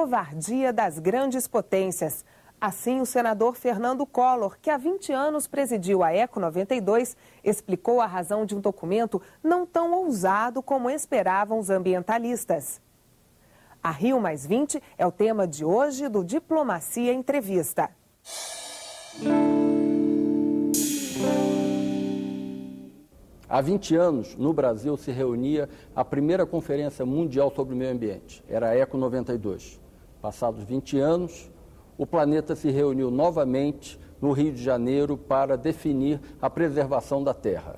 covardia das grandes potências. Assim, o senador Fernando Collor, que há 20 anos presidiu a Eco 92, explicou a razão de um documento não tão ousado como esperavam os ambientalistas. A Rio+20 é o tema de hoje do Diplomacia Entrevista. Há 20 anos, no Brasil, se reunia a primeira Conferência Mundial sobre o Meio Ambiente. Era a Eco 92. Passados 20 anos, o planeta se reuniu novamente no Rio de Janeiro para definir a preservação da Terra.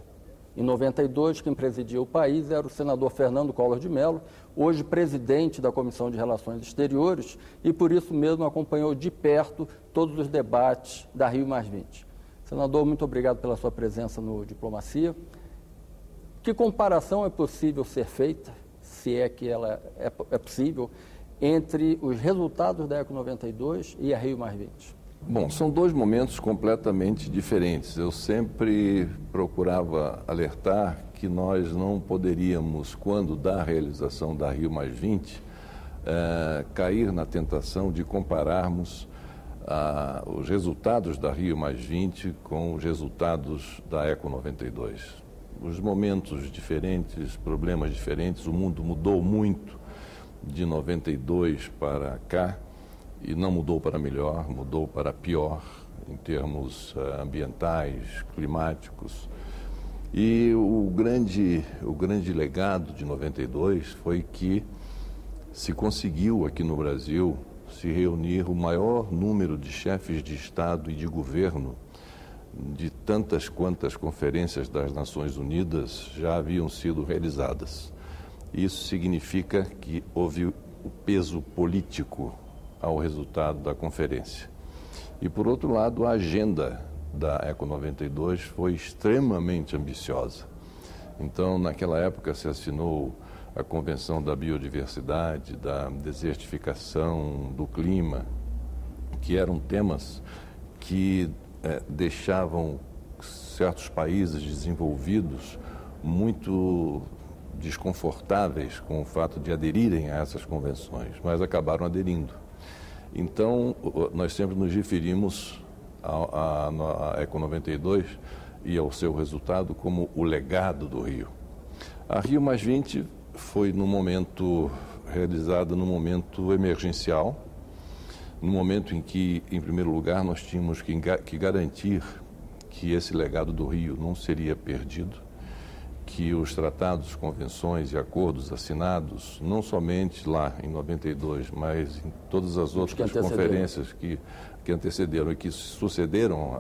Em 92, quem presidia o país era o senador Fernando Collor de Mello, hoje presidente da Comissão de Relações Exteriores, e por isso mesmo acompanhou de perto todos os debates da Rio+20. Senador, muito obrigado pela sua presença no Diplomacia. Que comparação é possível ser feita, se é que ela é possível, entre os resultados da Eco 92 e a Rio+20? Bom, são dois momentos completamente diferentes. Eu sempre procurava alertar que nós não poderíamos, quando da realização da Rio+20, cair na tentação de compararmos os resultados da Rio+20 com os resultados da Eco 92. Os momentos diferentes, problemas diferentes, o mundo mudou muito de 92 para cá, e não mudou para melhor, mudou para pior, em termos ambientais, climáticos. E o grande legado de 92 foi que se conseguiu aqui no Brasil se reunir o maior número de chefes de Estado e de governo de tantas quantas conferências das Nações Unidas já haviam sido realizadas. Isso significa que houve o peso político ao resultado da conferência. E, por outro lado, a agenda da Eco 92 foi extremamente ambiciosa. Então, naquela época, se assinou a Convenção da Biodiversidade, da Desertificação, do Clima, que eram temas que deixavam certos países desenvolvidos muito desconfortáveis com o fato de aderirem a essas convenções, mas acabaram aderindo. Então, nós sempre nos referimos à Eco 92 e ao seu resultado como o legado do Rio. A Rio+20 foi realizada num momento emergencial, no momento em que, em primeiro lugar, nós tínhamos que garantir que esse legado do Rio não seria perdido, que os tratados, convenções e acordos assinados, não somente lá em 92, mas em todas as outras conferências que antecederam e que sucederam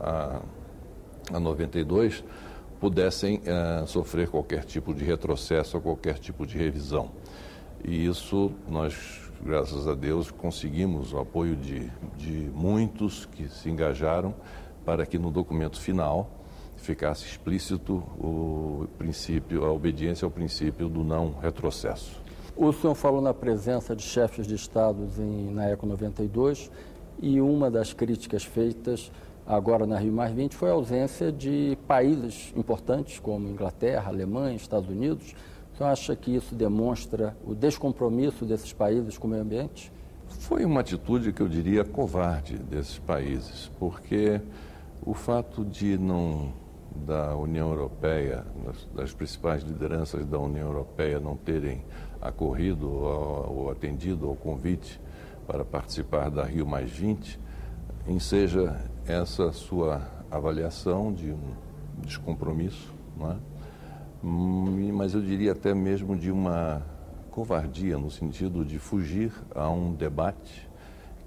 a 92, pudessem sofrer qualquer tipo de retrocesso ou qualquer tipo de revisão. E isso nós, graças a Deus, conseguimos o apoio de muitos que se engajaram para que no documento final ficasse explícito a obediência ao princípio do não retrocesso. O senhor falou na presença de chefes de Estados na Eco 92 e uma das críticas feitas agora na Rio+20 foi a ausência de países importantes como Inglaterra, Alemanha, Estados Unidos. O senhor acha que isso demonstra o descompromisso desses países com o meio ambiente? Foi uma atitude que eu diria covarde desses países, porque o fato da União Europeia, das principais lideranças da União Europeia não terem acorrido ou atendido ao convite para participar da Rio+20, enseja essa sua avaliação de um descompromisso, não é? Mas eu diria até mesmo de uma covardia, no sentido de fugir a um debate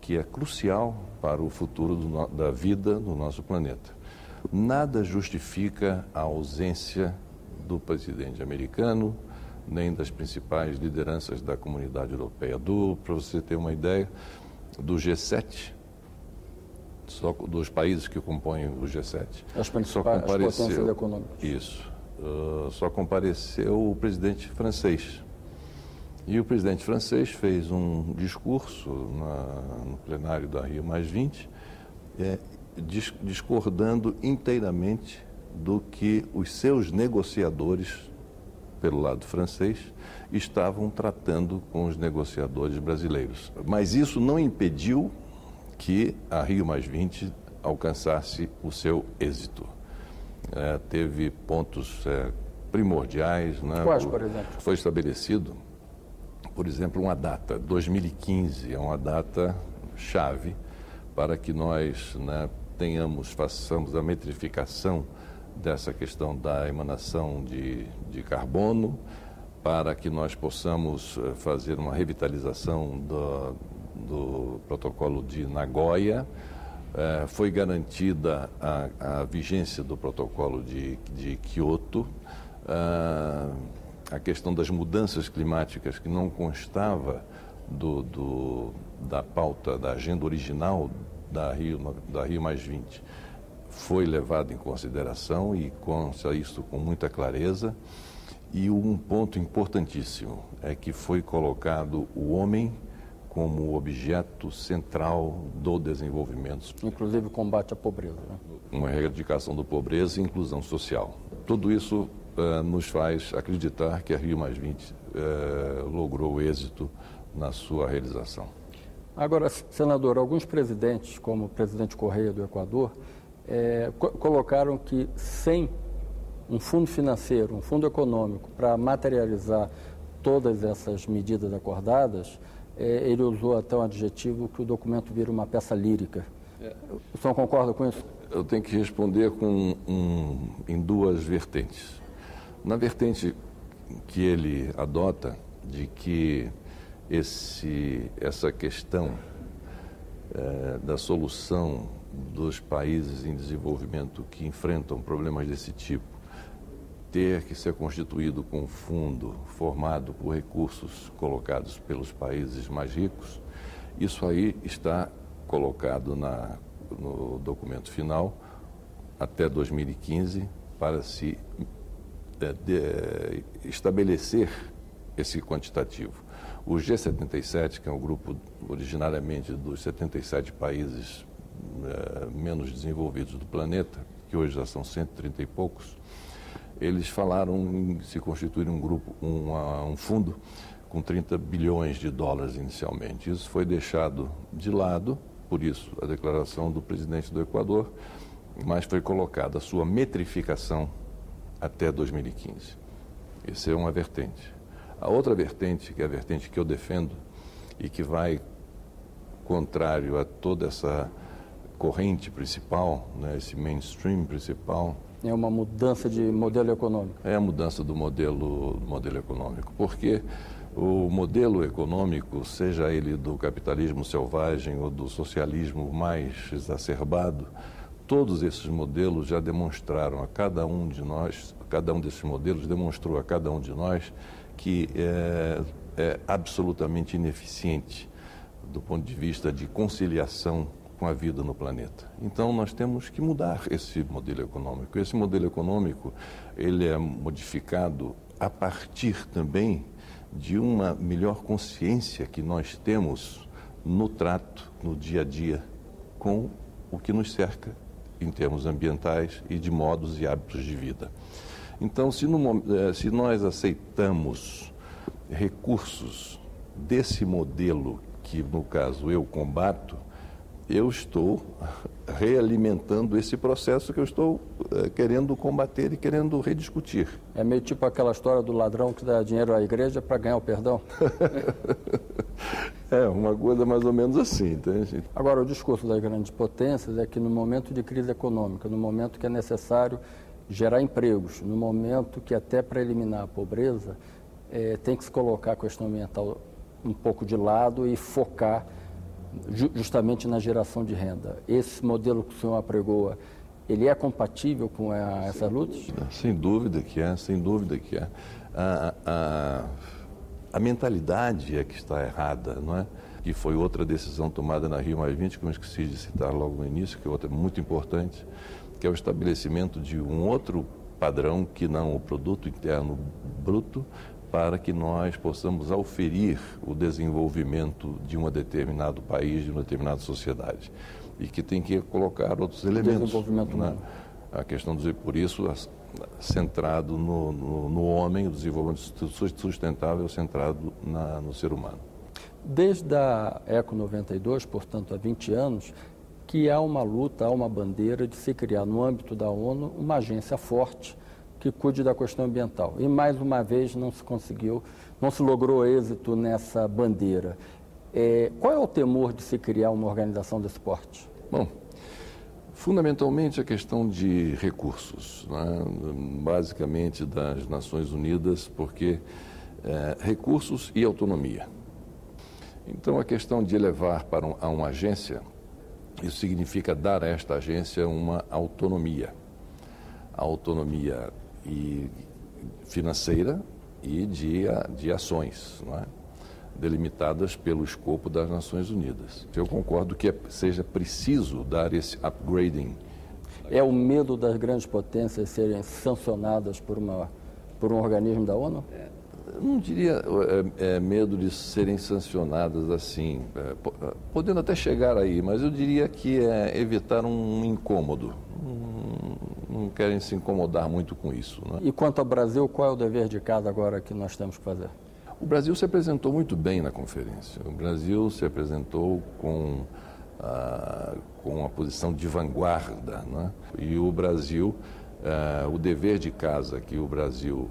que é crucial para o futuro da vida no nosso planeta. Nada justifica a ausência do presidente americano, nem das principais lideranças da comunidade europeia. Para você ter uma ideia, do G7, só dos países que compõem o G7. As principais potências econômicas. Isso. Só compareceu o presidente francês. E o presidente francês fez um discurso no plenário da Rio+20, discordando inteiramente do que os seus negociadores pelo lado francês, estavam tratando com os negociadores brasileiros. Mas isso não impediu que a Rio+20 alcançasse o seu êxito. Teve pontos primordiais. Né? Quais, por exemplo? Foi estabelecido, por exemplo, uma data, 2015, é uma data chave para que nós, né, façamos a metrificação dessa questão da emanação de carbono, para que nós possamos fazer uma revitalização do protocolo de Nagoya. Foi garantida a vigência do protocolo de Kyoto. A questão das mudanças climáticas, que não constava da pauta, da agenda original da Rio+20, foi levado em consideração e consta isso com muita clareza. E um ponto importantíssimo é que foi colocado o homem como objeto central do desenvolvimento. Inclusive o combate à pobreza. Né? Uma erradicação da pobreza e inclusão social. Tudo isso nos faz acreditar que a Rio+20 logrou êxito na sua realização. Agora, senador, alguns presidentes, como o presidente Correia do Equador, colocaram que sem um fundo financeiro, um fundo econômico para materializar todas essas medidas acordadas, ele usou até um adjetivo que o documento vira uma peça lírica. O senhor concorda com isso? Eu tenho que responder em duas vertentes. Na vertente que ele adota de que essa questão da solução dos países em desenvolvimento que enfrentam problemas desse tipo ter que ser constituído com um fundo formado por recursos colocados pelos países mais ricos, isso aí está colocado no documento final até 2015 para se estabelecer esse quantitativo. O G77, que é um grupo originariamente dos 77 países menos desenvolvidos do planeta, que hoje já são 130 e poucos, eles falaram em se constituir um fundo com 30 bilhões de dólares inicialmente. Isso foi deixado de lado, por isso a declaração do presidente do Equador, mas foi colocada a sua metrificação até 2015. Essa é uma vertente. A outra vertente, que é a vertente que eu defendo e que vai contrário a toda essa corrente principal, né, esse mainstream principal. É uma mudança de modelo econômico. É a mudança do modelo econômico, porque o modelo econômico, seja ele do capitalismo selvagem ou do socialismo mais exacerbado, todos esses modelos já demonstraram a cada um de nós, cada um desses modelos demonstrou a cada um de nós que é absolutamente ineficiente do ponto de vista de conciliação com a vida no planeta. Então, nós temos que mudar esse modelo econômico. Esse modelo econômico, ele é modificado a partir também de uma melhor consciência que nós temos no trato, no dia a dia, com o que nos cerca em termos ambientais e de modos e hábitos de vida. Então, se nós aceitamos recursos desse modelo, que no caso eu combato, eu estou realimentando esse processo que eu estou querendo combater e querendo rediscutir. É meio tipo aquela história do ladrão que dá dinheiro à igreja para ganhar o perdão? É uma coisa mais ou menos assim, entende? Agora, o discurso das grandes potências é que no momento de crise econômica, no momento que é necessário gerar empregos, no momento que até para eliminar a pobreza, tem que se colocar a questão ambiental um pouco de lado e focar justamente na geração de renda. Esse modelo que o senhor apregoa, ele é compatível com essas lutas? Sem dúvida que é, sem dúvida que é. A mentalidade é que está errada, não é? Que foi outra decisão tomada na Rio+20, que eu esqueci de citar logo no início, que é outra muito importante, que é o estabelecimento de um outro padrão que não o produto interno bruto, para que nós possamos auferir o desenvolvimento de um determinado país, de uma determinada sociedade. E que tem que colocar outros elementos. Desenvolvimento humano. A questão por isso centrado no homem, o desenvolvimento sustentável centrado no ser humano. Desde a ECO 92, portanto, há 20 anos, que há uma luta, há uma bandeira de se criar no âmbito da ONU uma agência forte que cuide da questão ambiental. E mais uma vez não se logrou êxito nessa bandeira. Qual é o temor de se criar uma organização desse porte? Bom, fundamentalmente a questão de recursos, né? Basicamente das Nações Unidas, porque recursos e autonomia. Então, a questão de levar a uma agência, isso significa dar a esta agência uma autonomia. A autonomia financeira e de ações, não é? Delimitadas pelo escopo das Nações Unidas. Eu concordo que seja preciso dar esse upgrading. É o medo das grandes potências serem sancionadas por um organismo da ONU? Eu não diria medo de serem sancionadas assim, podendo até chegar aí, mas eu diria que é evitar um incômodo. Não querem se incomodar muito com isso, né? E quanto ao Brasil, qual é o dever de casa agora que nós temos que fazer? O Brasil se apresentou muito bem na conferência. O Brasil se apresentou com uma posição de vanguarda, né? E o Brasil, o dever de casa que o Brasil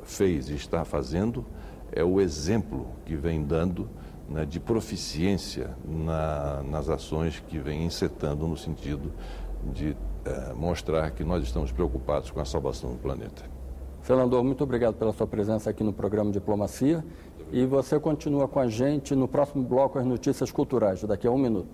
fez e está fazendo é o exemplo que vem dando, né, de proficiência nas ações que vem encetando no sentido de mostrar que nós estamos preocupados com a salvação do planeta. Senador, muito obrigado pela sua presença aqui no programa Diplomacia. E você continua com a gente no próximo bloco, as notícias culturais, daqui a 1 minuto.